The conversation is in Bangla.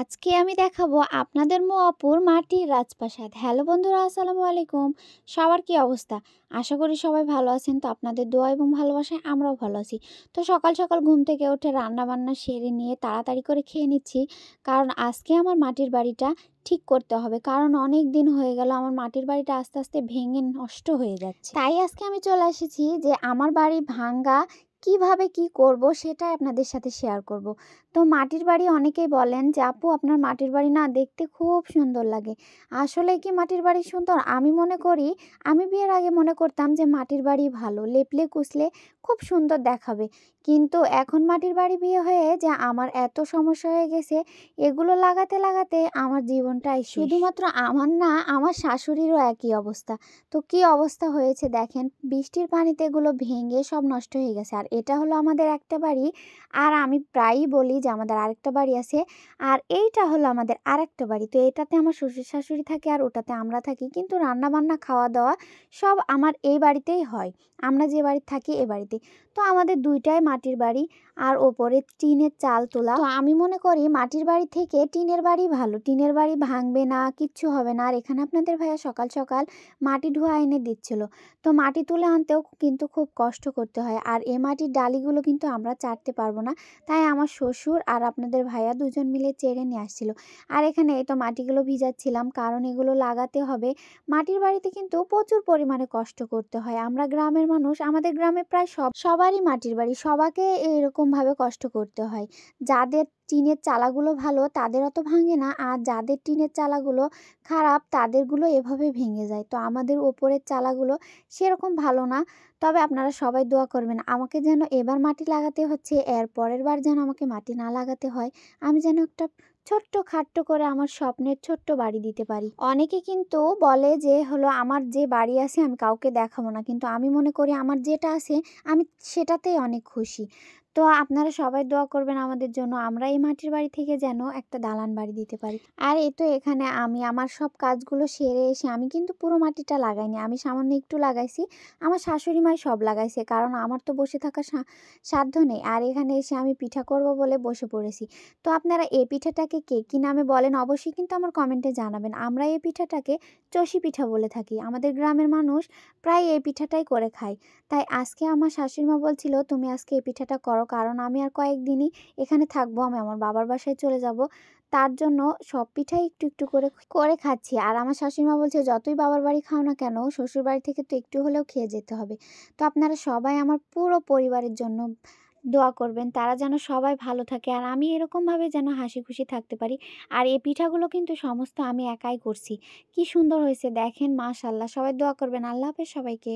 আজকে আমি দেখাবো আপনাদের আপুর মাটির রাজপ্রাসাদ। হ্যালো বন্ধুরা, আসসালামু আলাইকুম। সবার কি অবস্থা? আশা করি সবাই ভালো আছেন। তো আপনাদের দোয়া এবং ভালোবাসায় আমরাও ভালো আছি। তো সকাল সকাল ঘুম থেকে উঠে রান্না বান্না সেরে নিয়ে তাড়াতাড়ি করে খেয়ে নিচ্ছি, কারণ আজকে আমার মাটির বাড়িটা ঠিক করতে হবে। কারণ অনেক দিন হয়ে গেল আমার মাটির বাড়িটা আস্তে আস্তে ভেঙে নষ্ট হয়ে যাচ্ছে। তাই আজকে আমি চলে এসেছি যে আমার বাড়ি ভাঙ্গা কিভাবে কি করব সেটাই আপনাদের সাথে শেয়ার করব। তো মাটির বাড়ি অনেকেই বলেন যে আপু আপনার মাটির বাড়ি না দেখতে খুব সুন্দর লাগে। আসলে কি মাটির বাড়ি সুন্দর? আমি মনে করি, আমি বিয়ের আগে মনে করতাম যে মাটির বাড়ি ভালো, লেপলে কুচলে খুব সুন্দর দেখাবে। কিন্তু এখন মাটির বাড়ি বিয়ে হয়ে যে আমার এত সমস্যা হয়ে গেছে, এগুলো লাগাতে লাগাতে আমার জীবনটাই শেষ। শুধুমাত্র আমার না, আমার শাশুড়িরও একই অবস্থা। তো কি অবস্থা হয়েছে দেখেন, বৃষ্টির পানিতে এগুলো ভেঙে সব নষ্ট হয়ে গেছে। আর এটা হলো আমাদের একটা বাড়ি। আর আমি প্রায়ই বলি যে আমাদের আরেকটা বাড়ি আছে, আর এইটা হলো আমাদের আরেকটা বাড়ি। তো এটাতে আমার শ্বশুর শাশুড়ি থাকে আর ওটাতে আমরা থাকি, কিন্তু রান্না বান্না খাওয়া দাওয়া সব আমার এই বাড়িতেই হয়। আমরা যে বাড়িতে থাকি এ বাড়িতে। তো আমাদের দুইটাই মাটির বাড়ি, আর ওপরে টিনের চাল তোলা। তো আমি মনে করি মাটির বাড়ি থেকে টিনের বাড়ি ভালো, টিনের বাড়ি ভাঙবে না, কিচ্ছু হবে না। আর এখানে আপনাদের ভাইয়া সকাল সকাল মাটি ধোয়া এনে দিচ্ছিল। তো মাটি তুলে আনতেও কিন্তু খুব কষ্ট করতে হয়, আর এই মাটির ডালিগুলো কিন্তু আমরা চাটতে পারবো না। তাই আমার শ্বশুর আর আপনাদের ভাইয়া দুজন মিলে চেড়ে নিয়ে আসছিল। আর এখানে এই তো মাটিগুলো ভিজাচ্ছিলাম, কারণ এগুলো লাগাতে হবে। মাটির বাড়িতে কিন্তু প্রচুর পরিমাণে কষ্ট করতে হয়। আমরা গ্রামের মানুষ, আমাদের গ্রামে প্রায় সবারই মাটির বাড়ি, সবাইকে এরকমভাবে কষ্ট করতে হয়। যাদের টিনের চালাগুলো ভালো তাদের অত ভাঙে না, আর যাদের টিনের চালাগুলো খারাপ তাদেরগুলো এভাবে ভেঙে যায়। তো আমাদের ওপরের চালাগুলো সেরকম ভালো না। তবে আপনারা সবাই দোয়া করবেন আমাকে যেন এবার মাটি লাগাতে হচ্ছে, এর পরের বার যেন আমাকে মাটি না লাগাতে হয়। আমি যেন একটা ছোট্ট খাট্ট করে আমার স্বপ্নের ছোট্ট বাড়ি দিতে পারি। অনেকে কিন্তু বলে যে হলো আমার যে বাড়ি আছে আমি কাউকে দেখাবো না, কিন্তু আমি মনে করি আমার যেটা আছে আমি সেটাতেই অনেক খুশি। তো আপনারা সবাই দোয়া করবেন আমাদের জন্য, আমরা এই মাটির বাড়ি থেকে যেন একটা দালান বাড়ি দিতে পারি। আর এই তো এখানে আমি আমার সব কাজগুলো সেরে এসে, আমি কিন্তু পুরো মাটিটা লাগাইনি, আমি সামান্য একটু লাগাইছি। আমার শাশুড়ি মাই সব লাগাইছে, কারণ আমার তো বসে থাকার সাধ্য নেই। আর এখানে এসে আমি পিঠা করব বলে বসে পড়েছি। তো আপনারা এই পিঠাটাকে কে কী নামে বলেন অবশ্যই কিন্তু আমার কমেন্টে জানাবেন। আমরা এই পিঠাটাকে চষি পিঠা বলে থাকি। আমাদের গ্রামের মানুষ প্রায় এই পিঠাটাই করে খায়। তাই আজকে আমার শাশুড়িমা বলছিল তুমি আজকে এই পিঠাটা করো, কারণ আমি আর কয়েকদিনই এখানে থাকবো, আমি আমার বাবার বাসায় চলে যাব। তার জন্য সব পিঠাই একটু একটু করে করে খাচ্ছি। আর আমার শাশুড়িমা বলছে যতই বাবার বাড়ি খাও না কেন, শ্বশুর বাড়ি থেকে তো একটু হলেও খেয়ে যেতে হবে। তো আপনারা সবাই আমার পুরো পরিবারের জন্য দোয়া করবেন, তারা যেন সবাই ভালো থাকে আর আমি এরকমভাবে যেন হাসি খুশি থাকতে পারি। আর এই পিঠাগুলো কিন্তু সমস্ত আমি একাই করছি। কি সুন্দর হয়েছে দেখেন, মাশাআল্লাহ। সবাই দোয়া করবেন। আল্লাহ হাফেজ সবাইকে।